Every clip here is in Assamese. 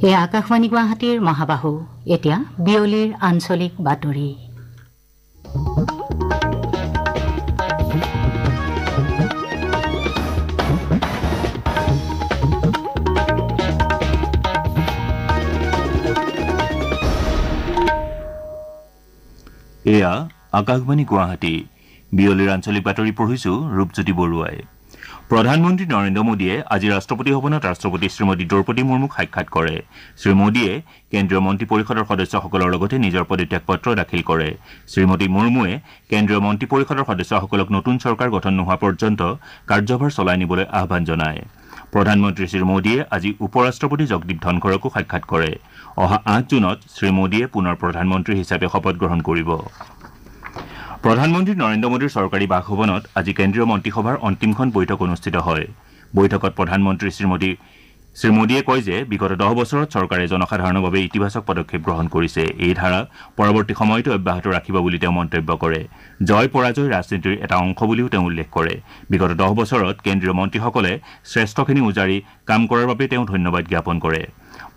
এই আকাশবাণী গুৱাহাটীৰ মহাবাহু এতিয়া বিয়লিৰ আঞ্চলিক বাতৰি। এয়া আকাশবাণী গুৱাহাটী বিয়লিৰ আঞ্চলিক বাতৰি পঢ়িছো ৰূপজ্যোতি বৰুৱাই। প্ৰধানমন্ত্ৰী নৰেন্দ্ৰ মোদীয়ে আজি ৰাষ্ট্ৰপতি ভৱনত ৰাষ্ট্ৰপতি শ্ৰীমতী দ্ৰৌপদী মুৰ্মুক সাক্ষাৎ কৰে। শ্ৰীমোদীয়ে কেন্দ্ৰীয় মন্ত্ৰী পৰিষদৰ সদস্যসকলৰ লগতে নিজৰ পদত্যাগ পত্ৰ দাখিল কৰে। শ্ৰীমতী মুৰ্মুৱে কেন্দ্ৰীয় মন্ত্ৰী পৰিষদৰ সদস্যসকলক নতুন চৰকাৰ গঠন নোহোৱা পৰ্যন্ত কাৰ্যভাৰ চলাই নিবলৈ আহ্বান জনায়। প্ৰধানমন্ত্ৰী শ্ৰীমোদীয়ে আজি উপ ৰাষ্ট্ৰপতি জগদীপ ধনখৰকো সাক্ষাৎ কৰে। অহা 8 জুনত শ্ৰীমোদীয়ে পুনৰ প্ৰধানমন্ত্ৰী হিচাপে শপত গ্ৰহণ কৰিব। প্ৰধানমন্ত্ৰী নৰেন্দ্ৰ মোদীৰ চৰকাৰী বাসভৱনত আজি কেন্দ্ৰীয় মন্ত্ৰীসভাৰ অন্তিমখন বৈঠক অনুষ্ঠিত হয়। বৈঠকত প্ৰধানমন্ত্ৰী শ্ৰীমোদীয়ে কয় যে বিগত 10 বছৰত চৰকাৰে জনসাধাৰণৰ বাবে ইতিবাচক পদক্ষেপ গ্ৰহণ কৰিছে। এই ধাৰা পৰৱৰ্তী সময়তো অব্যাহত ৰাখিব বুলি তেওঁ মন্তব্য কৰে। জয় পৰাজয় ৰাজনীতিৰ এটা অংশ বুলিও তেওঁ উল্লেখ কৰে। বিগত 10 বছৰত কেন্দ্ৰীয় মন্ত্ৰীসকলে শ্ৰেষ্ঠখিনি উজাৰি কাম কৰাৰ বাবে তেওঁ ধন্যবাদ জ্ঞাপন কৰে।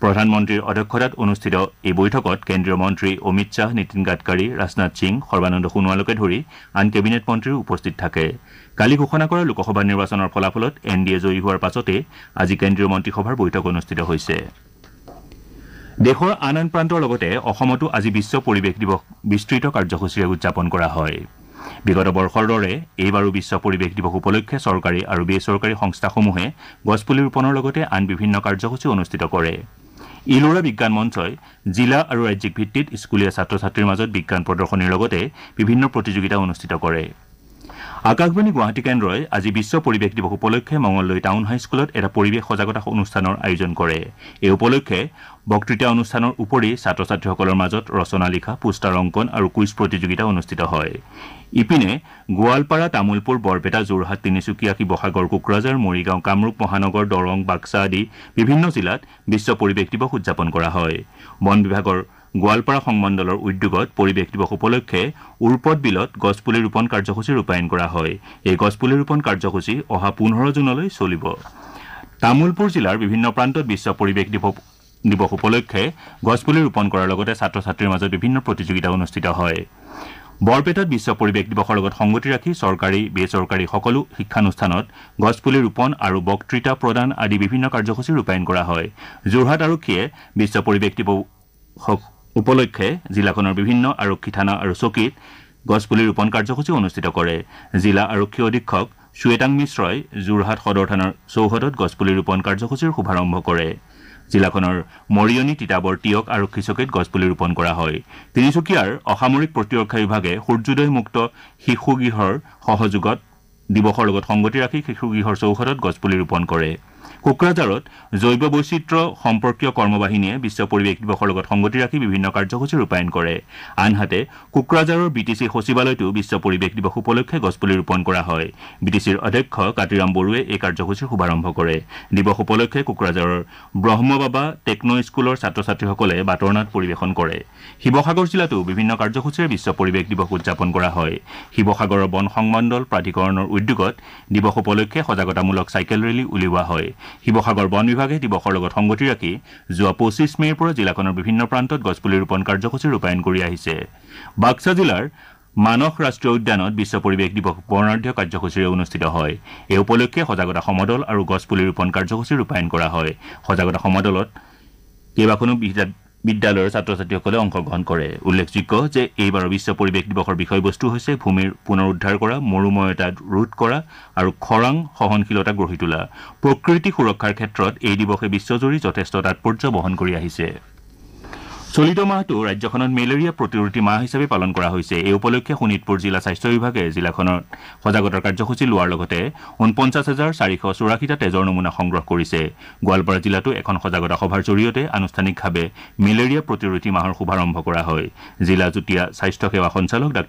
প্ৰধানমন্ত্ৰীৰ অধ্যক্ষতাত অনুষ্ঠিত এই বৈঠকত কেন্দ্ৰীয় মন্ত্ৰী অমিত শ্বাহ, নীতিন গাডকাৰী, ৰাজনাথ সিং, সৰ্বানন্দ সোণোৱালকে ধৰি আন কেবিনেট মন্ত্ৰীও উপস্থিত থাকে। কালি ঘোষণা কৰা লোকসভা নিৰ্বাচনৰ ফলাফলত এনডিএ জয়ী হোৱাৰ পাছতে আজি কেন্দ্ৰীয় মন্ত্ৰীসভাৰ বৈঠক অনুষ্ঠিত হৈছে। দেশৰ আন আন প্ৰান্তৰ লগতে অসমতো আজি বিশ্ব পৰিৱেশ দিৱস বিস্তৃত কাৰ্যসূচীৰে উদযাপন কৰা হয়। বিগত বৰ্ষৰ দৰে এইবাৰো বিশ্ব পৰিৱেশ দিৱস উপলক্ষে চৰকাৰী আৰু বেচৰকাৰী সংস্থাসমূহে গছপুলি ৰোপণৰ লগতে আন বিভিন্ন কাৰ্যসূচী অনুষ্ঠিত কৰে। ইলোৰা বিজ্ঞান মঞ্চই জিলা আৰু ৰাজ্যিক ভিত্তিত স্কুলীয়া ছাত্ৰ ছাত্ৰীৰ মাজত বিজ্ঞান প্ৰদৰ্শনীৰ লগতে বিভিন্ন প্ৰতিযোগিতা অনুষ্ঠিত কৰে। আকাশবাণী গুৱাহাটী কেন্দ্ৰই আজি বিশ্ব পৰিৱেশ দিৱস উপলক্ষে মঙলদৈ টাউন হাইস্কুলত এটা পৰিৱেশ সজাগতা অনুষ্ঠানৰ আয়োজন কৰে। এই উপলক্ষে বক্তৃতা অনুষ্ঠানৰ উপৰি ছাত্ৰ ছাত্ৰীসকলৰ মাজত ৰচনা লিখা, পোষ্টাৰ অংকন আৰু কুইজ প্ৰতিযোগিতা অনুষ্ঠিত হয়। ইপিনে গোৱালপাৰা, তামুলপুৰ, বৰপেটা, যোৰহাট, তিনিচুকীয়া, শিৱসাগৰ, কোকৰাঝাৰ, মৰিগাঁও, কামৰূপ মহানগৰ, দৰং, বাক্সা আদি বিভিন্ন জিলাত বিশ্ব পৰিৱেশ দিৱস উদযাপন কৰা হয়। বন বিভাগৰ গোৱালপাৰা সংমণ্ডলৰ উদ্যোগত পৰিৱেশ দিৱস উপলক্ষে উৰপদ বিলত গছপুলি ৰোপণ কাৰ্যসূচী ৰূপায়ণ কৰা হয়। এই গছপুলি ৰোপণ কাৰ্যসূচী অহা 15 জুনলৈ চলিব। তামুলপুৰ জিলাৰ বিভিন্ন প্ৰান্তত বিশ্ব পৰিৱেশ দিৱস উপলক্ষে গছপুলি ৰোপণ কৰাৰ লগতে ছাত্ৰ ছাত্ৰীৰ মাজত বিভিন্ন প্ৰতিযোগিতা অনুষ্ঠিত হয়। বৰপেটাত বিশ্ব পৰিৱেশ দিৱসৰ লগত সংগতি ৰাখি চৰকাৰী বেচৰকাৰী সকলো শিক্ষানুষ্ঠানত গছপুলি ৰোপণ আৰু বক্তৃতা প্ৰদান আদি বিভিন্ন কাৰ্যসূচী ৰূপায়ণ কৰা হয়। যোৰহাট আৰক্ষীয়ে বিশ্ব পৰিৱেশ দিৱস উপলক্ষে জিলাখনৰ বিভিন্ন আৰক্ষী থানা আৰু চকীত গছপুলি ৰোপণ কাৰ্যসূচী অনুষ্ঠিত কৰে। জিলা আৰক্ষী অধীক্ষক শ্বেতাং মিশ্ৰই যোৰহাট সদৰ থানাৰ চৌহদত গছপুলি ৰোপণ কাৰ্যসূচীৰ শুভাৰম্ভ কৰে। জিলাখনৰ মৰিয়নি, তিতাবৰ, টিয়ক আৰক্ষী চকীত গছপুলি ৰোপণ কৰা হয়। তিনিচুকীয়াৰ অসামৰিক প্ৰতিৰক্ষা বিভাগে সূৰ্যোদয় মুক্ত শিশুগৃহৰ সহযোগত দিৱসৰ লগত সংগতি ৰাখি শিশুগৃহৰ চৌহদত গছপুলি ৰোপণ কৰে। কোকৰাঝাৰত জৈৱ বৈচিত্ৰ্য সম্পৰ্কীয় কৰ্মবাহিনীয়ে বিশ্ব পৰিৱেশ দিৱসৰ লগত সংগতি ৰাখি বিভিন্ন কাৰ্যসূচী ৰূপায়ণ কৰে। আনহাতে কোকৰাঝাৰৰ বিটিচি সচিবালয়তো বিশ্ব পৰিৱেশ দিৱস উপলক্ষে গছপুলি ৰোপণ কৰা হয়। বিটিচিৰ অধ্যক্ষ কাতিৰাম বড়োৱে এই কাৰ্যসূচীৰ শুভাৰম্ভ কৰে। দিৱস উপলক্ষে কোকৰাঝাৰৰ ব্ৰহ্মবাবা টেকনো স্কুলৰ ছাত্ৰ ছাত্ৰীসকলে বাটৰ নাট পৰিৱেশন কৰে। শিৱসাগৰ জিলাতো বিভিন্ন কাৰ্যসূচীৰে বিশ্ব পৰিৱেশ দিৱস উদযাপন কৰা হয়। শিৱসাগৰৰ বন সংমণ্ডল প্ৰাধিকৰণৰ উদ্যোগত দিৱস উপলক্ষে সজাগতামূলক চাইকেল ৰেলী উলিওৱা হয়। শিৱসাগৰ বন বিভাগে দিৱসৰ লগত সংগতি ৰাখি যোৱা 25 মে'ৰ পৰা জিলাখনৰ বিভিন্ন প্ৰান্তত গছপুলি ৰোপণ কাৰ্যসূচী ৰূপায়ণ কৰি আহিছে। বাক্সা জিলাৰ মানস ৰাষ্ট্ৰীয় উদ্যানত বিশ্ব পৰিৱেশ দিৱস বৰ্ণাঢ্য কাৰ্যসূচীৰে অনুষ্ঠিত হয়। এই উপলক্ষে সজাগতা সমদল আৰু গছপুলি ৰোপণ কাৰ্যসূচী ৰূপায়ণ কৰা হয়। সজাগতা সমদলত কেইবাখনো বিদ্যালয়ৰ ছাত্ৰ ছাত্ৰীসকলে অংশগ্ৰহণ কৰে। উল্লেখযোগ্য যে এইবাৰৰ বিশ্ব পৰিৱেশ দিৱসৰ বিষয়বস্তু হৈছে ভূমিৰ পুনৰুদ্ধাৰ কৰা, মৰুময়তা ৰোধ কৰা আৰু খৰাং সহনশীলতা গঢ়ি তোলা। প্ৰকৃতি সুৰক্ষাৰ ক্ষেত্ৰত এই দিৱসে বিশ্বজুৰি যথেষ্ট তাৎপৰ্য বহন কৰি আহিছে। চলিত মাহটো ৰাজ্যখনত মেলেৰিয়া প্ৰতিৰোধী মাহ হিচাপে পালন কৰা হৈছে। এই উপলক্ষে শোণিতপুৰ জিলা স্বাস্থ্য বিভাগে জিলাখনত সজাগতাৰ কাৰ্যসূচী লোৱাৰ লগতে ৪৯,৪৮৪টা তেজৰ নমুনা সংগ্ৰহ কৰিছে। গোৱালপাৰা জিলাতো এখন সজাগতা সভাৰ জৰিয়তে আনুষ্ঠানিকভাৱে মেলেৰিয়া প্ৰতিৰোধী মাহৰ শুভাৰম্ভ কৰা হয়। জিলা যুটীয়া স্বাস্থ্য সেৱা সঞ্চালক ডাঃ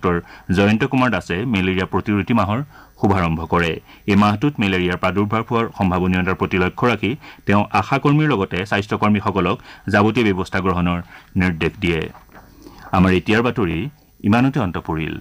জয়ন্ত কুমাৰ দাসে মেলেৰিয়া প্ৰতিৰোধী মাহৰ শুভাৰম্ভ কৰে। এই মাহটোত মেলেৰিয়াৰ প্ৰাদুৰ্ভাৱ হোৱাৰ সম্ভাৱনীয়তাৰ প্ৰতি লক্ষ্য ৰাখি তেওঁ আশাকৰ্মীৰ লগতে স্বাস্থ্যকৰ্মীসকলক যাৱতীয় ব্যৱস্থা গ্ৰহণৰ নিৰ্দেশ দিয়ে। আমাৰ এতিয়াৰ বাতৰি ইমানতে অন্ত পৰিল।